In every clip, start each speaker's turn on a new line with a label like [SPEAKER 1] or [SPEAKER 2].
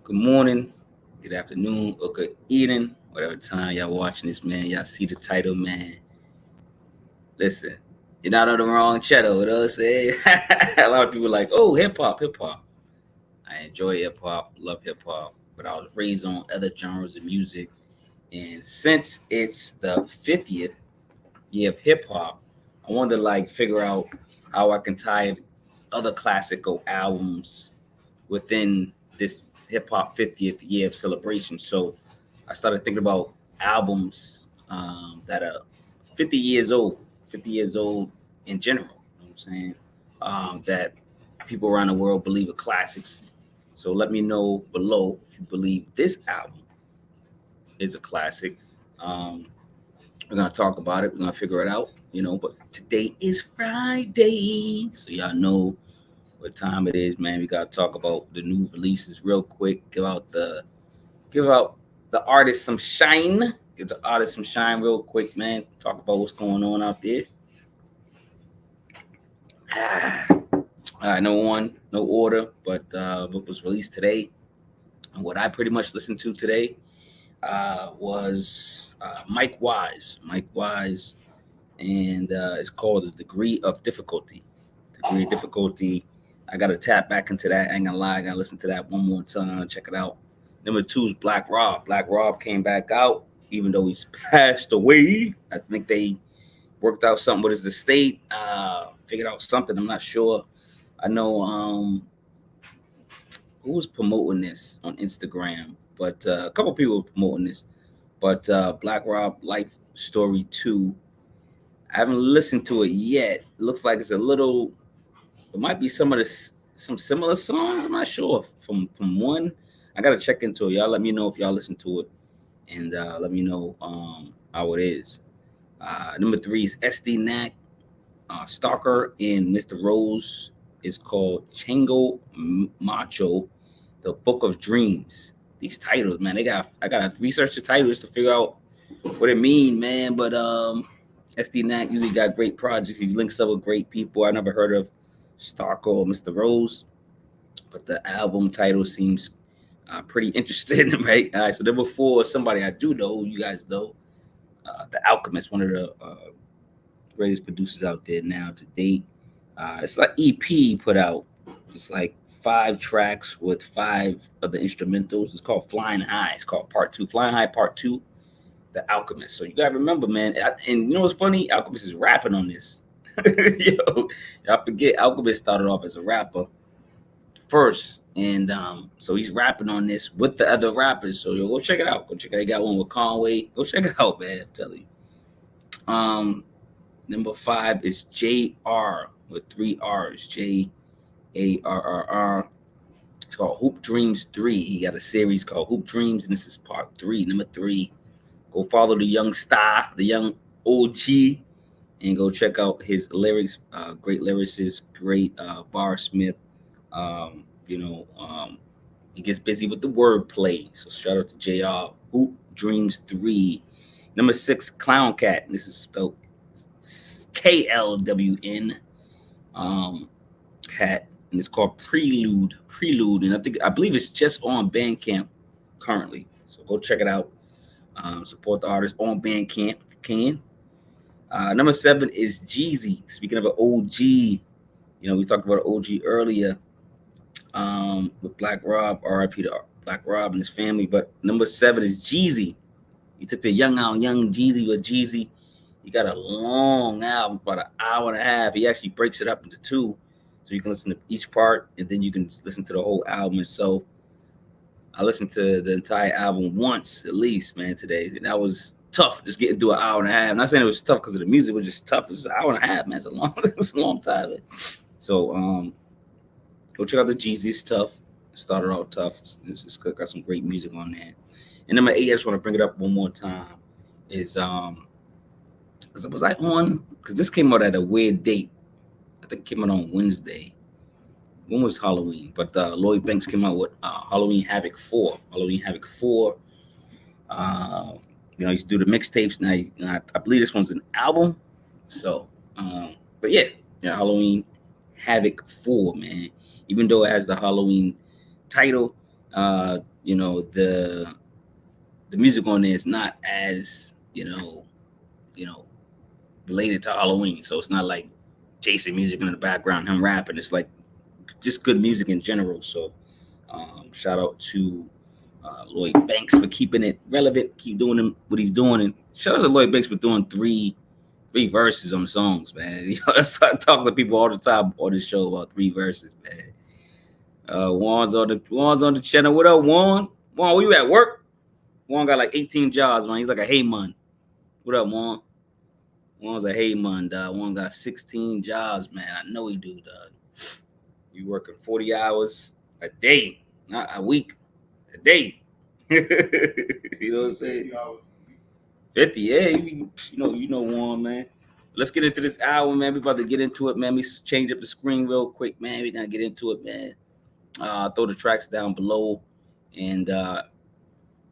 [SPEAKER 1] Good morning, good afternoon, or good evening, whatever time y'all watching this, man. Y'all see the title, man. Listen, you're not on the wrong channel, you know what I'm saying? A lot of people are like, oh, hip hop, hip hop. I enjoy hip hop, love hip hop, but I was raised on other genres of music. And since it's the 50th year of hip hop, I wanted to figure out how I can tie other classical albums within this hip hop 50th year of celebration. So I started thinking about albums that are 50 years old, 50 years old in general. You know what I'm saying? That people around the world believe are classics. So let me know below if you believe this album is a classic. Um, we're gonna talk about it. We're gonna figure it out. But today is Friday, so y'all know what time it is, man. We gotta talk about the new releases real quick. Give out the artist some shine. Give the artist some shine real quick, man. Talk about what's going on out there. All right, number one, no order, but what was released today and what I pretty much listened to today was Mike Wise. Mike Wise, and it's called The Degree of Difficulty. Degree of Difficulty. I gotta tap back into that. I ain't gonna lie, I gotta listen to that one more time. Check it out. Number two is Black Rob. Black Rob came back out, even though he's passed away. I think they worked out something with his estate. Figured out something. I'm not sure. I know who was promoting this on Instagram, but a couple people were promoting this. But Black Rob Life Story 2. I haven't listened to it yet. It looks like it's a little. It might be some similar songs. I'm not sure from one. I gotta check into it. Y'all let me know if y'all listen to it, and let me know how it is. Number three is SD Knack, Stalker, and Mr. Rose is called Chango Macho, the Book of Dreams. These titles, man, I gotta research the titles to figure out what it mean, man. But SD Knack usually got great projects. He links up with great people. I never heard of Stalker or Mr. Rose, but the album title seems pretty interesting, right? All right, so number four is somebody I do know, you guys know, The Alchemist, one of the greatest producers out there now to date. It's like EP put out. It's like 5 tracks with 5 of the instrumentals. It's called Flying High. It's called Part 2. Flying High Part 2, The Alchemist. So you gotta remember, man. And you know what's funny? Alchemist is rapping on this. Yo, y'all forget Alchemist started off as a rapper first, and so he's rapping on this with the other rappers. So yo, go check it out. Go check it out. He got one with Conway. Go check it out, man. I'm telling you. Number 5 is JR with 3 R's. JARRR. It's called Hoop Dreams 3. He got a series called Hoop Dreams, and this is part 3. Number 3. Go follow the young star, the young OG, and go check out his lyrics. Great lyricist, great barsmith. He gets busy with the wordplay. So shout out to JR. Hoop Dreams 3. Number 6, Clown Cat. This is spelled KLWN. Cat, and it's called Prelude. And I believe it's just on Bandcamp currently. So go check it out. Support the artist on Bandcamp if you can. Number 7 is Jeezy. Speaking of an OG, we talked about an OG earlier with Black Rob, RIP to Black Rob and his family. But number 7 is Jeezy. He took the young Jeezy with Jeezy. He got a long album, about an hour and a half. He actually breaks it up into 2, so you can listen to each part, and then you can listen to the whole album itself. I listened to the entire album once at least, man, today, and that was tough. Just getting through an hour and a half. I'm not saying it was tough because of the music; it was just tough. It's an hour and a half, man. It's a long time. Man. So, go check out the Jeezy. It's tough. It started out tough. It's got some great music on there. And number 8, I just want to bring it up one more time. Is because was I on? Because this came out at a weird date. I think it came out on Wednesday. When was Halloween? But Lloyd Banks came out with Halloween Havoc 4. Halloween Havoc 4. He used to do the mixtapes. Now I believe this one's an album. So, but yeah, Halloween Havoc 4, man. Even though it has the Halloween title, the music on there is not as related to Halloween. So it's not like Jason music in the background, him rapping. It's like just good music in general. So shout out to Lloyd Banks for keeping it relevant, keep doing what he's doing, and shout out to Lloyd Banks for doing three verses on the songs, man. That's I talk to people all the time on this show about 3 verses, man. Juan's on the channel. What up, Juan? Juan, where you at work? Juan got like 18 jobs, man. He's like a hey man. What up, Juan? Juan's a hey man, dog. Juan got 16 jobs, man. I know he do, dog. You working 40 hours a day, not a week, a day. You know what I'm saying? 50, yeah. You know, Juan, man. Let's get into this album, man. We about to get into it, man. We change up the screen real quick, man. We gonna get into it, man. Throw the tracks down below and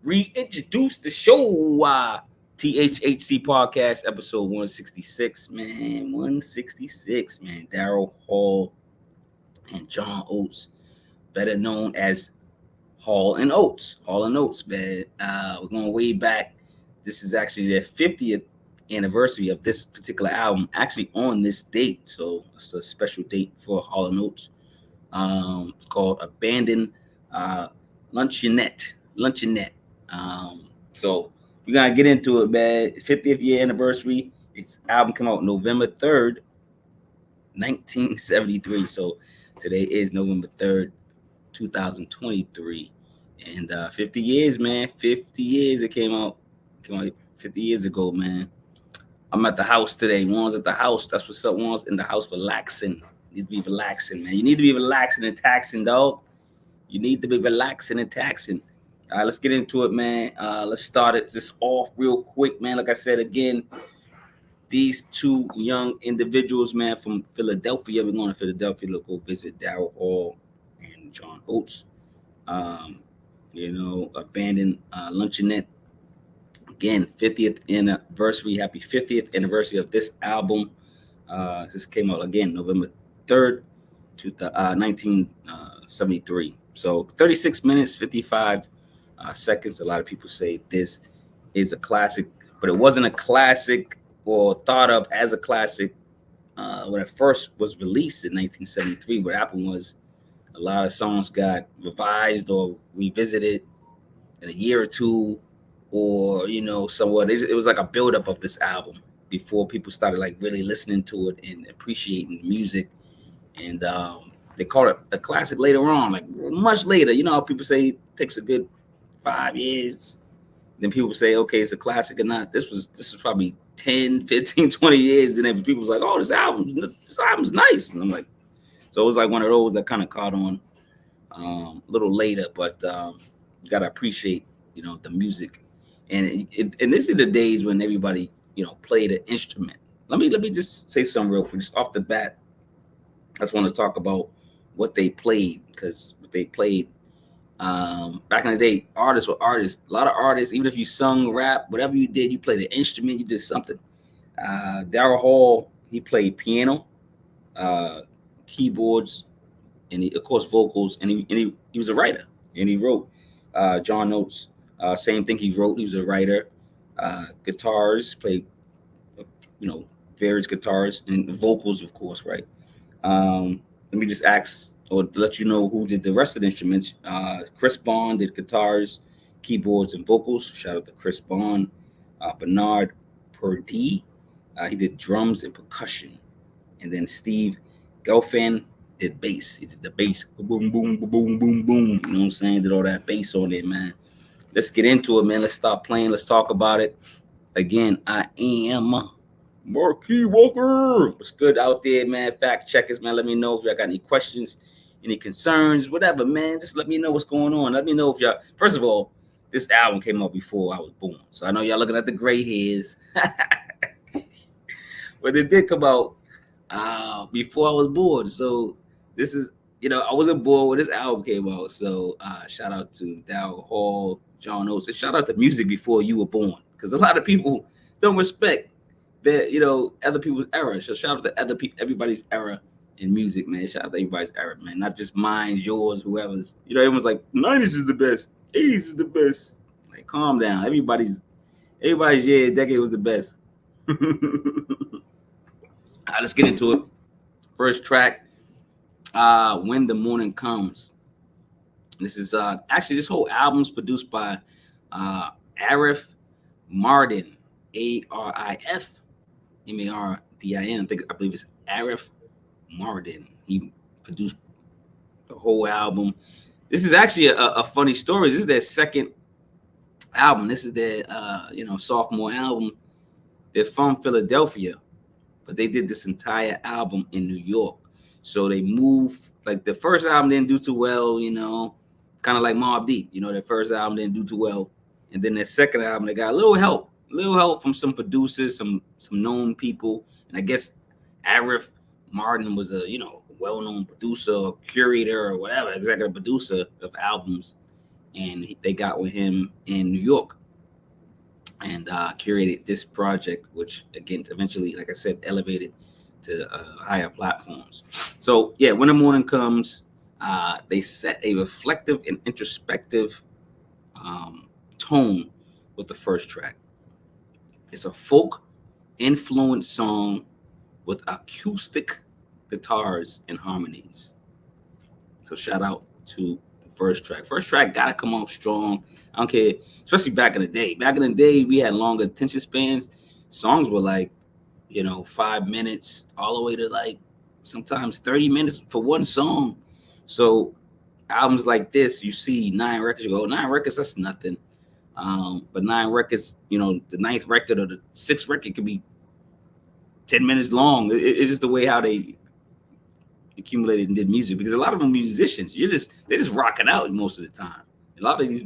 [SPEAKER 1] reintroduce the show. THHC podcast episode 166, man. 166, man. Daryl Hall and John Oates, better known as Hall and Oates. Hall and Oates, man. We're going way back. This is actually their 50th anniversary of this particular album, actually on this date. So it's a special date for Hall and Oates. It's called Abandoned Luncheonette. So we're gonna get into it, man. 50th year anniversary. Its album came out November 3rd, 1973. So today is November 3rd, 2023. And 50 years, man. 50 years it came out 50 years ago, man. I'm at the house today. Juan's at the house. That's what's up. Juan's in the house relaxing. You need to be relaxing, man. You need to be relaxing and taxing, dog. You need to be relaxing and taxing. All right, let's get into it, man. Let's start it just off real quick, man. Like I said, again, these two young individuals, man, from Philadelphia. We're going to Philadelphia to go visit Daryl Hall and John Oates. Abandoned Luncheonette. Again, 50th anniversary. Happy 50th anniversary of this album. This came out, again, November 3rd, 1973. So 36 minutes, 55 seconds. A lot of people say this is a classic, but it wasn't a classic or thought of as a classic when it first was released in 1973. What happened was a lot of songs got revised or revisited in a year or two, or somewhat. It was like a buildup of this album before people started like really listening to it and appreciating the music. And they called it a classic later on, like much later. You know how people say it takes a good 5 years, then people say, okay, it's a classic or not. This was probably 10, 15, 20 years. Then people was like, oh, this album's nice. And I'm like, so it was like one of those that kind of caught on a little later, but you got to appreciate, the music. And this is the days when everybody, played an instrument. Let me just say something real quick, just off the bat. I just want to talk about what they played, because what they played back in the day, artists were artists. A lot of artists, even if you sung, rap, whatever you did, you played an instrument, you did something. Daryl Hall, he played piano, keyboards, and of course vocals, and he was a writer, and he wrote. John Oates, same thing, he wrote. He was a writer. Guitars, played, various guitars, and vocals, of course, right? Let me just ask or let you know who did the rest of the instruments. Chris Bond did guitars, keyboards, and vocals. Shout out to Chris Bond. Bernard Purdie, he did drums and percussion. And then Steve Gelfand did bass. He did the bass. Boom, boom, boom, boom, boom, boom. You know what I'm saying? Did all that bass on it, man. Let's get into it, man. Let's stop playing. Let's talk about it. Again, I am Marquis Walker. What's good out there, man? Fact checkers, man. Let me know if y'all got any questions, any concerns, whatever, man. Just let me know what's going on. Let me know if y'all. First of all, this album came out before I was born, so I know y'all looking at the gray hairs. But it did come out before I was born. So this is, I wasn't born when this album came out. So shout out to Daryl Hall, John Oates, and shout out to music before you were born, because a lot of people don't respect that, other people's era. So shout out to everybody's era in music, man. Shout out to everybody's era, man. Not just mine, yours, whoever's. Everyone's like, 90s is the best, 80s is the best. Like, calm down. Everybody's decade was the best. All right, let's get into it. First track, When the Morning Comes. This is actually, this whole album's produced by Arif Mardin, Arif Mardin. I believe it's Arif Mardin. He produced the whole album. This is actually a funny story. This is their second album. This is their sophomore album. They're from Philadelphia, but they did this entire album in New York. So they moved. Like, the first album didn't do too well, kind of like Mobb Deep. Their first album didn't do too well, and then their second album they got a little help from some producers, some known people, and I guess Arif Mardin was a well-known producer, curator, or whatever, executive producer of albums, and they got with him in New York and curated this project, which again eventually, like I said, elevated to higher platforms. So yeah, When the Morning Comes, they set a reflective and introspective tone with the first track. It's a folk influenced song with acoustic guitars and harmonies. So shout out to the first track. First track gotta come out strong. I don't care, especially back in the day. Back in the day, we had longer attention spans. Songs were like, 5 minutes all the way to like sometimes 30 minutes for one song. So albums like this, you see 9 records, you go, 9 records, that's nothing. But 9 records, the 9th record or the 6th record could be 10 minutes long. It's just the way how they accumulated and did music, because a lot of them musicians, they're just rocking out most of the time. A lot of these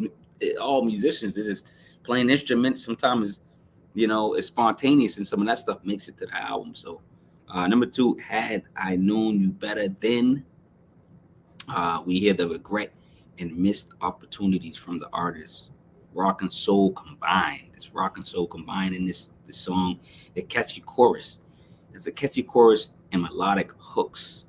[SPEAKER 1] all musicians, they're just playing instruments. Sometimes it's spontaneous, and some of that stuff makes it to the album. So number 2, Had I Known You Better Then. We hear the regret and missed opportunities from the artist. Rock and soul combined. It's rock and soul combined in this song. A catchy chorus. It's a catchy chorus and melodic hooks.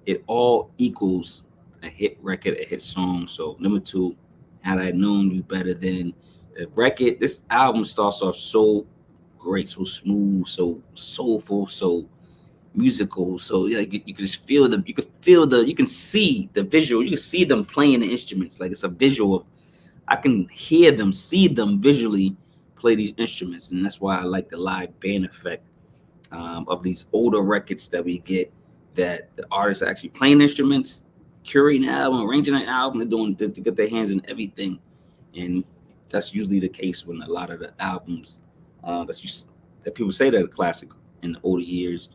[SPEAKER 1] It all equals a hit record, a hit song. So number 2, Had I Known You Better Then. The record, this album starts off so great, so smooth, so soulful, so musical. So like you can just feel you can see the visual, you can see them playing the instruments. Like, it's a visual. I can hear them, see them visually play these instruments, and that's why I like the live band effect of these older records that we get, that the artists are actually playing instruments, curating an album, arranging an album, to get their hands in everything. And that's usually the case when a lot of the albums that people say that are classic in the older years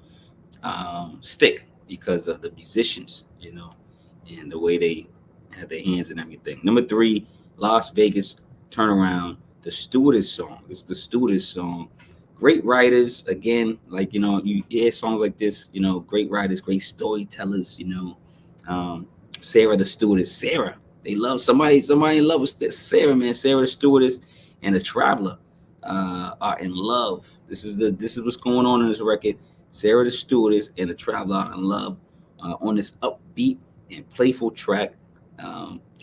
[SPEAKER 1] stick, because of the musicians, and the way they had their hands and everything. Number 3, Las Vegas Turnaround, the Stewardess song. It's the Stewardess song. Great writers, again, like, you hear songs like this, great writers, great storytellers, Sarah the Stewardess. Sarah, they love somebody in love with Sarah, man. Sarah the Stewardess and the Traveler are in love. This is what's going on in this record. Sarah the Stewardess and the Traveler are in love on this upbeat and playful track.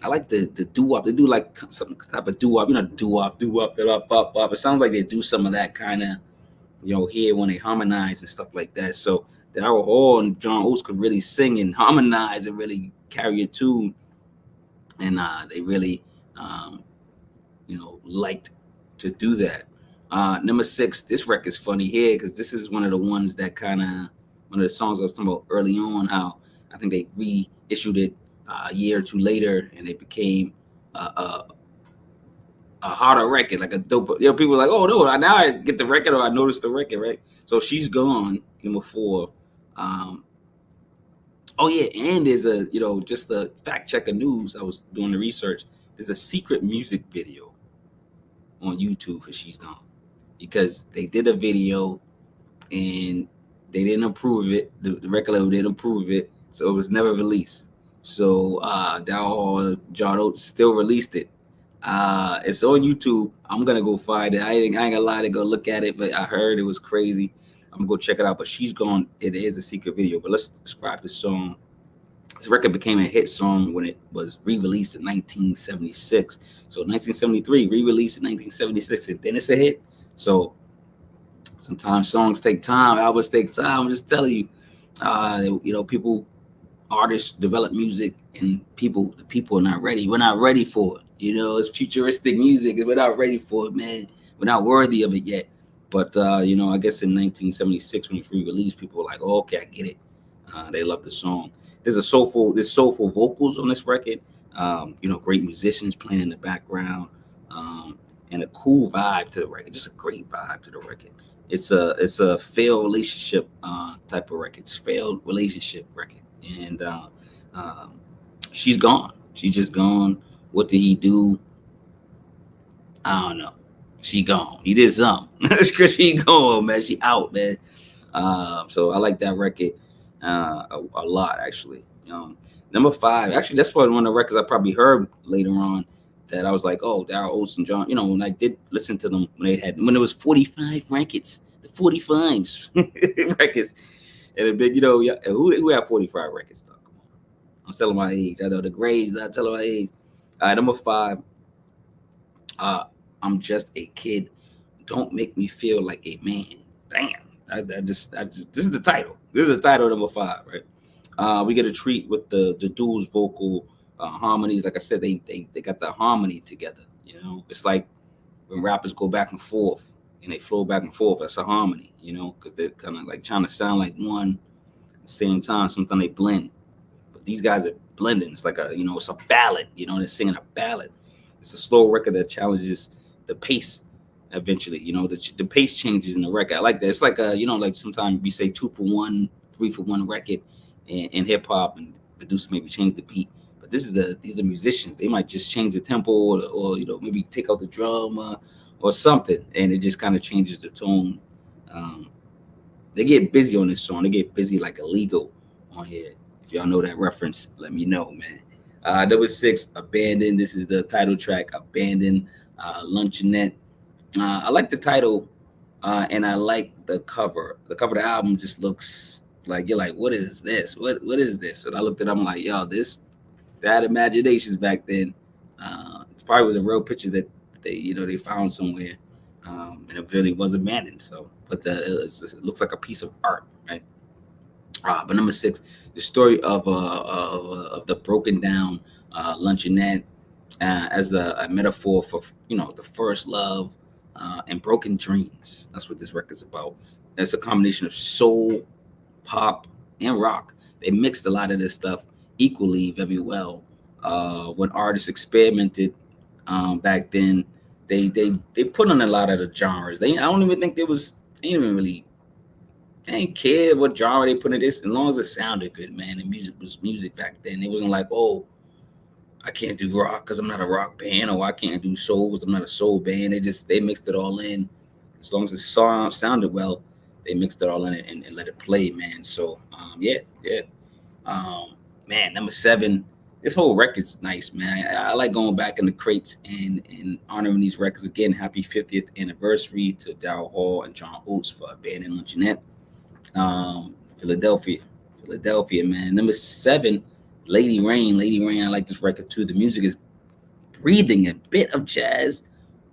[SPEAKER 1] I like the doo-wop. They do like some type of doo-wop, doo-wop, that. It sounds like they do some of that kind of, here when they harmonize and stuff like that. So Daryl Hall and John Oates could really sing and harmonize and really carry a tune, and they really, liked to do that. Number 6, this record's funny here because this is one of the ones that one of the songs I was talking about early on, how I think they reissued it a year or 2 later, and it became a harder record, like a dope. People were like, oh no, now I get the record, or I noticed the record, right? So She's Gone, number 4. Oh yeah, and there's just a fact checker news. I was doing the research. There's a secret music video on YouTube for She's Gone, because they did a video and they didn't approve it. The record label didn't approve it, so it was never released. So Daryl, John Oates still released it. It's on YouTube. I'm gonna go find it. I ain't gonna lie to go look at it, but I heard it was crazy. I'm gonna go check it out. But She's Gone, it is a secret video. But let's describe the song. This record became a hit song when it was re-released in 1976. So 1973, re-released in 1976, and then it's a hit. So sometimes songs take time, albums take time. I'm just telling you, people, artists develop music, and the people are not ready. We're not ready for it. It's futuristic music, and we're not ready for it, man. We're not worthy of it yet. But I guess in 1976 when it was re-released, people were like, "Oh, okay, I get it." They love the song. There's soulful vocals on this record. Great musicians playing in the background, and a cool vibe to the record. Just a great vibe to the record. It's a failed relationship type of record. It's failed relationship record, and she's gone. She's just gone. What did he do? I don't know. She gone. He did something. Cause she gone, man. She out, man. So I like that record a lot, actually. Number 5, actually, that's probably one of the records I probably heard later on that I was like, oh, Daryl, Oates, and John. When I did listen to them when it was 45 records, the 45s records, and a bit, who had 45 records? Though? Come on, I'm telling my age. I know the grades. I'm telling my age. Number 5. I'm just a kid. Don't make me feel like a man. Damn. This is the title. This is the title, number 5, right? We get a treat with the dual's vocal harmonies. Like I said, they got the harmony together. It's like when rappers go back and forth and they flow back and forth. That's a harmony, because they're kind of like trying to sound like one at the same time. Sometimes they blend, but these guys are blending. It's like it's a ballad. They're singing a ballad. It's a slow record that challenges the pace. Eventually, the pace changes in the record. I like that. It's like like sometimes we say 2 for 1, 3 for 1 record in hip hop, and producer maybe change the beat. But these are musicians. They might just change the tempo, or maybe take out the drum or something, and it just kind of changes the tone. They get busy on this song. They get busy like illegal on here. If y'all know that reference, let me know, man. Number 6, Abandoned. This is the title track, Abandoned Luncheonette. I like the title, and I like the cover. The cover of the album just looks like, you're like, what is this? What is this? And I looked at it, I'm like, yo, they had imaginations back then. It probably was a real picture that they found somewhere, and it really was abandoned. So, but it looks like a piece of art, right? But number 6, the story of the broken down luncheonette as a metaphor for the first love. And broken dreams. That's what this record's about. It's a combination of soul, pop, and rock. They mixed a lot of this stuff equally very well. When artists experimented back then, they put on a lot of the genres. I don't even think they didn't care what genre they put in this, as long as it sounded good, man. The music was music back then. It wasn't like, oh, I can't do rock because I'm not a rock band, or I can't do soul because I'm not a soul band. They mixed it all in. As long as the song sounded well, they mixed it all in and let it play, man. So yeah. Man, number 7. This whole record's nice, man. I like going back in the crates and honoring these records again. Happy 50th anniversary to Daryl Hall and John Oates for Abandoned Luncheonette. Philadelphia, man. Number 7. Lady Rain, I like this record too. The music is breathing a bit of jazz,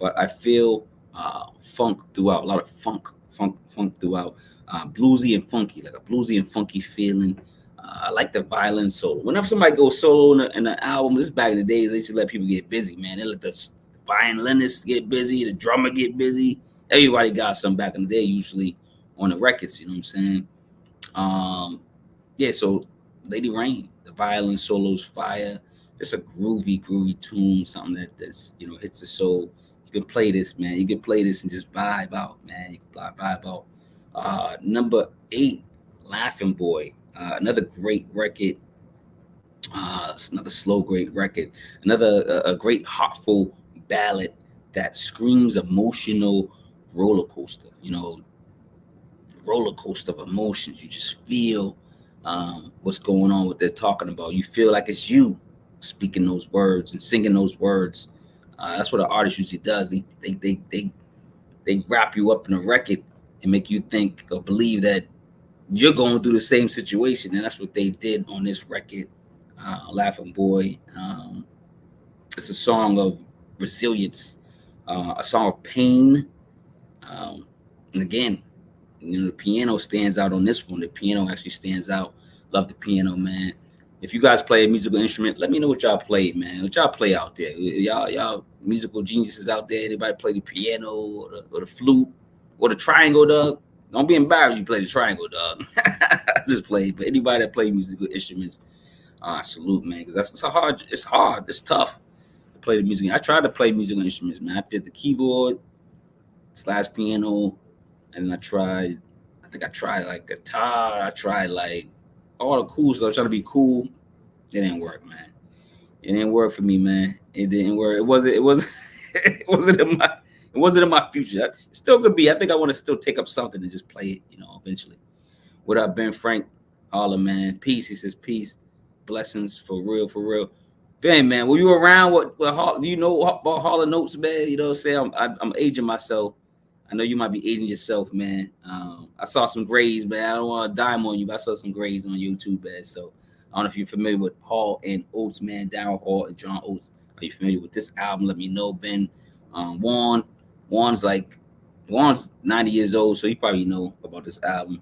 [SPEAKER 1] but I feel funk throughout. A lot of funk throughout. Bluesy and funky, like a bluesy and funky feeling. I like the violin solo. Whenever somebody goes solo in an album, this is back in the days, they just let people get busy, man. They let the violinist get busy, the drummer get busy. Everybody got some back in the day, usually on the records. You know what I'm saying? So Lady Rain. Violin solos fire. It's a groovy tune, something that's hits the soul. You can play this, man. You can play this and just vibe out, man. You can vibe out. Number 8, Laughing Boy. Another great record. It's another slow great record. Another a great heartful ballad that screams emotional roller coaster. Roller coaster of emotions. You just feel what's going on, what they're talking about. You feel like it's you speaking those words and singing those words. That's what an artist usually does. They wrap you up in a record and make you think or believe that you're going through the same situation. And that's what they did on this record, Laughing Boy. It's a song of resilience, a song of pain. And again, the piano stands out on this one. The piano actually stands out. Love the piano, man. If you guys play a musical instrument, let me know what y'all play, man. What y'all play out there? Y'all musical geniuses out there. Anybody play the piano or the flute or the triangle, dog? Don't be embarrassed. You play the triangle, dog. Just play. But anybody that play musical instruments, salute, man. Because it's hard. It's tough to play the music. I tried to play musical instruments, man. I did the keyboard / piano, and I tried like guitar. I tried like all the cool stuff. I tried to be cool. It didn't work, man. It didn't work for me, man. It didn't work. It wasn't in my future. It still could be. I think I want to still take up something and just play it, eventually. What up, Ben Frank? Holla, man. Peace. He says peace. Blessings for real, for real. Ben, man, were you around? What do you know about Hall of Notes, man? You know what I'm saying? I'm aging myself. I know you might be aging yourself, man. I saw some grades, man. I don't want to dime on you, but I saw some grades on YouTube, man. So I don't know if you're familiar with Hall and Oates, man. Daryl Hall and John Oates. Are you familiar with this album? Let me know, Ben. Juan's 90 years old, so you probably know about this album.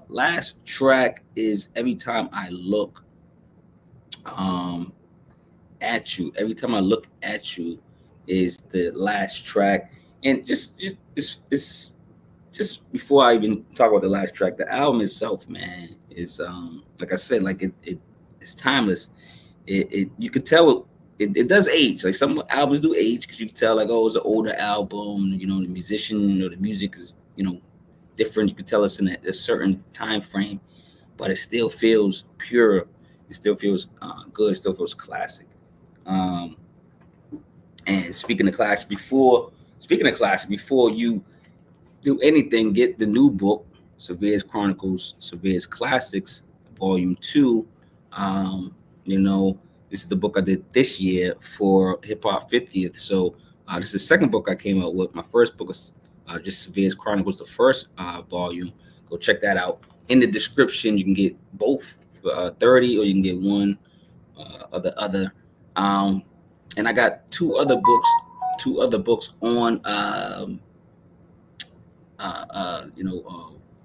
[SPEAKER 1] Last track is Every Time I Look at You. Every Time I Look at You is the last track. And just before I even talk about the last track, the album itself, man, is like I said, like it's timeless. It you could tell it does age. Like some albums do age because you can tell like, oh, it's an older album. The musician, the music is different. You can tell it's in a certain time frame, but it still feels pure. It still feels good. It still feels classic. And speaking of classic, before you do anything, get the new book, Surveyor's Chronicles, Surveyor's Classics, Volume 2. This is the book I did this year for Hip Hop 50th. So this is the second book I came out with. My first book was just Surveyor's Chronicles, the first volume. Go check that out. In the description, you can get both for 30, or you can get one or the other. And I got two other books on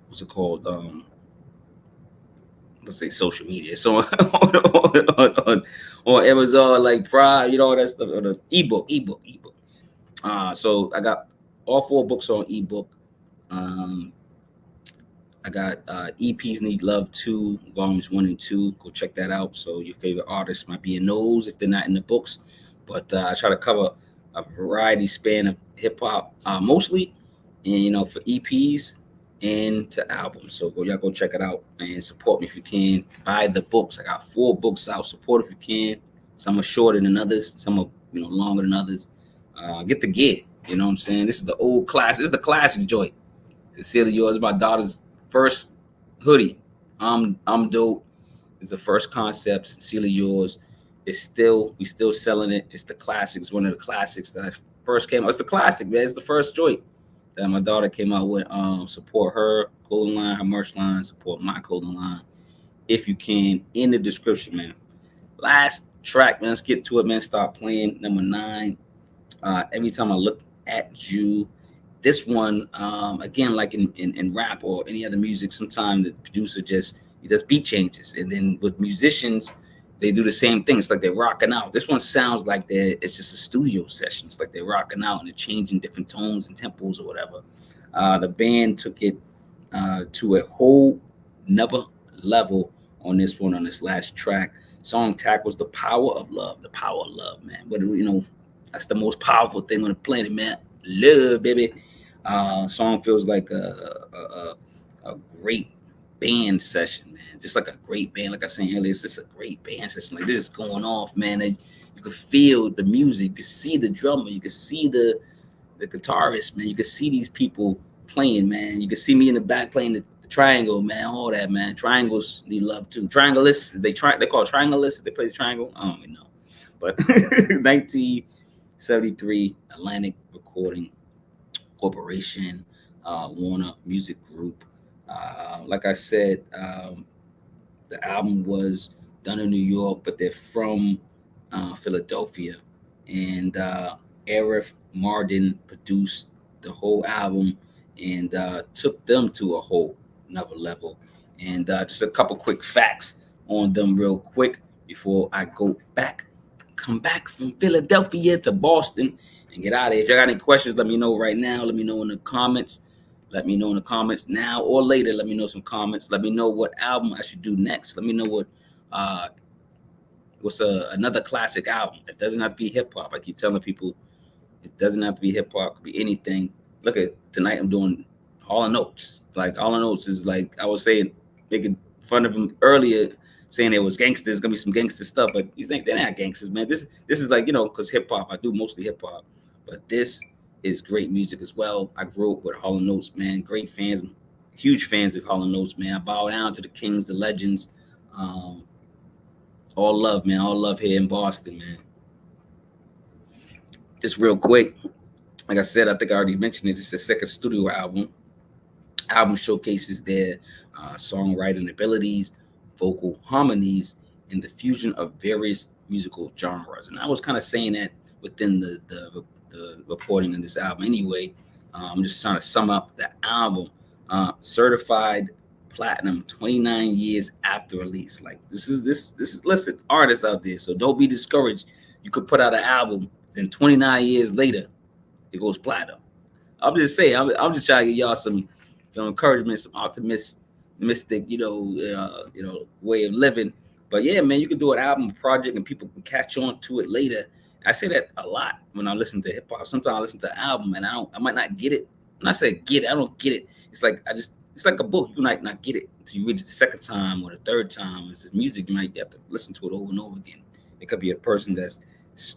[SPEAKER 1] what's it called? Let's say social media. So on Amazon, like Prime, all that stuff, or the ebook. So I got all 4 books on ebook. I got EPs Need Love 2, volumes 1 and 2. Go check that out. So your favorite artists might be in those if they're not in the books. But I try to cover a variety span of hip hop, mostly, and for EPs and to albums. So y'all go check it out and support me if you can. Buy the books. I got 4 books out. Support if you can. Some are shorter than others. Some are longer than others. Get the gear. You know what I'm saying? This is the old class. This is the classic joint. Cincerely Yours, my daughter's first hoodie. I'm dope. It's the first concept. Sincerely Yours. We still selling it. It's the classic. It's one of the classics that I first came out. It's the classic, man. It's the first joint that my daughter came out with. Support her clothing line, her merch line. Support my clothing line if you can. In the description, man. Last track, man. Let's get to it, man. Start playing. Number 9. Every Time I Look at You. This one, again, like in rap or any other music, sometimes the producer just beat changes, and then with musicians, they do the same thing. It's like they're rocking out. This one sounds like it's just a studio session. It's like they're rocking out and they're changing different tones and tempos or whatever. The band took it to a whole nother level on this one, on this last track. Song tackles the power of love. The power of love, man. But that's the most powerful thing on the planet, man. Love, baby. Song feels like a great band session, man. Just like a great band, like I was saying earlier, it's just a great band session. Like this is going off, man. You can feel the music, you can see the drummer, you can see the guitarist, man. You can see these people playing, man. You can see me in the back playing the triangle, man. All that, man. Triangles need love too. Triangleists, they call it triangleists if they play the triangle. I don't even know. But 1973 Atlantic Recording Corporation. Warner Music Group. Like I said, the album was done in New York, but they're from Philadelphia. And Arif Mardin produced the whole album and took them to a whole another level. And just a couple quick facts on them, real quick, before I come back from Philadelphia to Boston and get out of here. If y'all got any questions, let me know right now. Let me know in the comments. Let me know in the comments now or later. Let me know some comments. Let me know what album I should do next. Let me know uh, what's another classic album. It doesn't have to be hip hop. I keep telling people it doesn't have to be hip hop. It could be anything. Look at tonight. I'm doing Hall and Oates. Like Hall and Oates is like I was saying, making fun of him earlier, saying it was gangsters. Gonna be some gangster stuff, but you think they're not gangsters, man. This is like because hip hop. I do mostly hip hop, but this is great music as well. I grew up with Hall and Oates, man. Great fans, huge fans of Hall and Oates, man. I bow down to the kings, the legends. All love, man. All love here in Boston, man. Just real quick, like I said, I think I already mentioned it. It's the second studio album. Album showcases their songwriting abilities, vocal harmonies, and the fusion of various musical genres. And I was kind of saying that within the reporting of this album. Anyway, I'm just trying to sum up the album. Certified platinum 29 years after release. Like this is listen, artists out there, so don't be discouraged. You could put out an album, then 29 years later it goes platinum. I'm just saying, I'm just trying to give y'all some encouragement, some optimistic way of living. But yeah, man, you can do an album, project, and people can catch on to it later. I say that a lot when I listen to hip hop. Sometimes I listen to an album and I might not get it. When I say get it, I don't get it. It's like it's like a book. You might not get it until you read it the second time or the third time. It's music. You might have to listen to it over and over again. It could be a person that's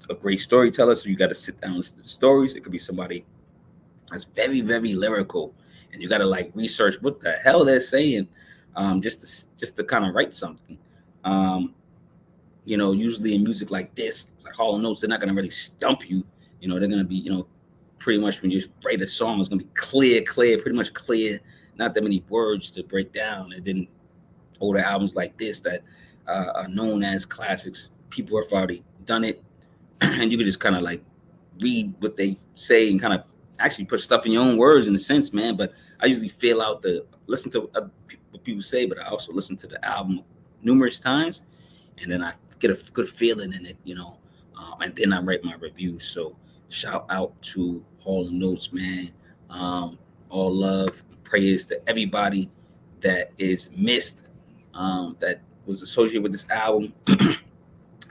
[SPEAKER 1] a great storyteller, so you got to sit down and listen to the stories. It could be somebody that's very, very lyrical, and you got to like research what the hell they're saying, just to kind of write something. Usually in music like this, it's like Hall and Oates, they're not gonna really stump you. They're gonna be, pretty much when you write a song, it's gonna be clear, pretty much clear. Not that many words to break down. And then older albums like this that are known as classics, people have already done it, and you can just kind of like read what they say and kind of actually put stuff in your own words in a sense, man. But I usually listen to what people say, but I also listen to the album numerous times, and then I get a good feeling in it, and then I write my review. So shout out to Hall and Oates, man. All love, prayers to everybody that is missed, that was associated with this album.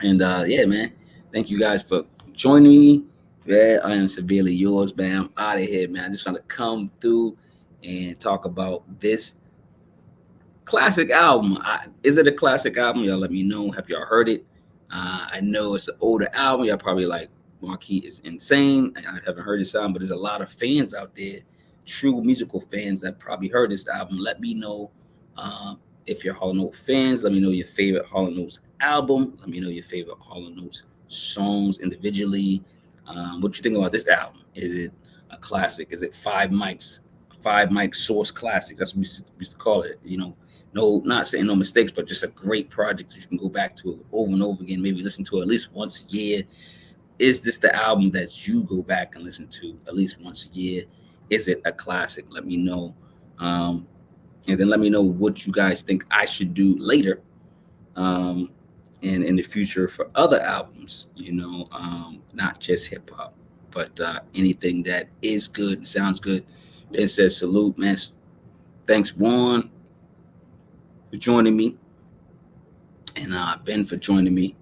[SPEAKER 1] And yeah, man, thank you guys for joining me. Yeah, I am severely yours, man. I'm out of here, man. I just trying to come through and talk about this classic album. Is it a classic album? Y'all let me know. Have y'all heard it? I know it's an older album. Y'all probably like, Marquis is insane. I haven't heard this album, but there's a lot of fans out there, true musical fans that probably heard this album. Let me know if you're Hall & Oates fans. Let me know your favorite Hall & Oates album. Let me know your favorite Hall & Oates songs individually. What you think about this album? Is it a classic? Is it five mic source classic? That's what we used to call it. No, not saying no mistakes, but just a great project that you can go back to over and over again. Maybe listen to it at least once a year. Is this the album that you go back and listen to at least once a year? Is it a classic? Let me know. And then let me know what you guys think I should do later and in the future for other albums, not just hip hop, but anything that is good and sounds good. Ben says salute, man. Thanks, Juan, for joining me. And Ben for joining me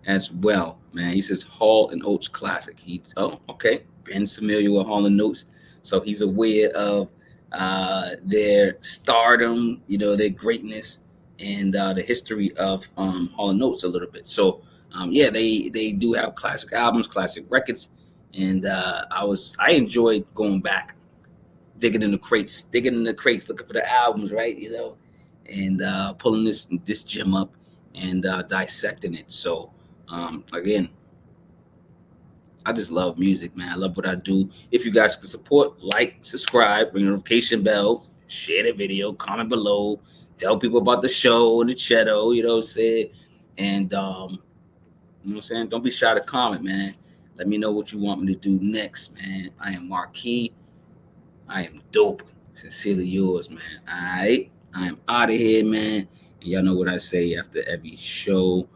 [SPEAKER 1] as well, man. He says Hall & Oates classic. Okay. Ben's familiar with Hall & Oates, so he's aware of their stardom, their greatness, and the history of Hall & Oates a little bit. So yeah, they do have classic albums, classic records, and I enjoyed going back, digging in the crates, looking for the albums, right? And pulling this gem up and dissecting it. So again, I just love music, man. I love what I do. If you guys can support, like, subscribe, ring the notification bell, share the video, comment below, tell people about the show and the channel, you know what I'm saying? And you know what I'm saying? Don't be shy to comment, man. Let me know what you want me to do next, man. I am Marquis. I am dope. Sincerely yours, man. All right. I am out of here, man. And y'all know what I say after every show.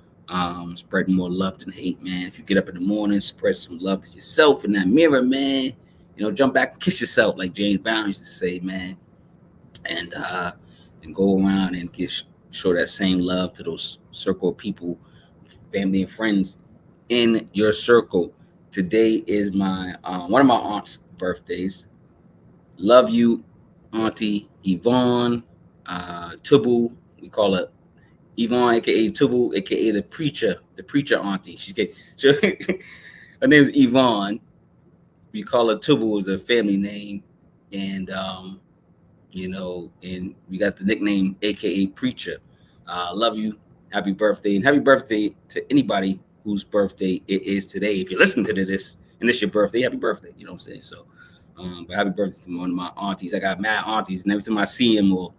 [SPEAKER 1] Spread more love than hate, man. If you get up in the morning, spread some love to yourself in that mirror, man. You know, jump back and kiss yourself, like James Brown used to say, man. And go around and show that same love to those circle of people, family and friends in your circle. Today is my one of my aunt's birthdays. Love you, Auntie Yvonne Tubu. We call her Yvonne, aka Tubu, aka the preacher auntie. Her name is Yvonne. We call her Tubu as a family name, and and we got the nickname aka Preacher. Love you. Happy birthday, and happy birthday to anybody whose birthday it is today. If you listen to this and it's your birthday, happy birthday. You know what I'm saying? So, but happy birthday to one of my aunties. I got mad aunties, and every time I see them or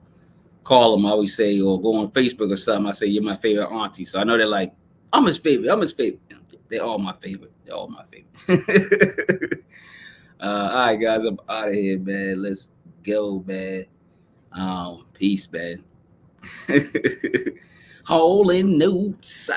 [SPEAKER 1] call them, I always say, or go on Facebook or something, I say, you're my favorite auntie. So I know they're like, I'm his favorite. They're all my favorite. All right, guys, I'm out of here, man. Let's go, man. Peace, man. Holding notes.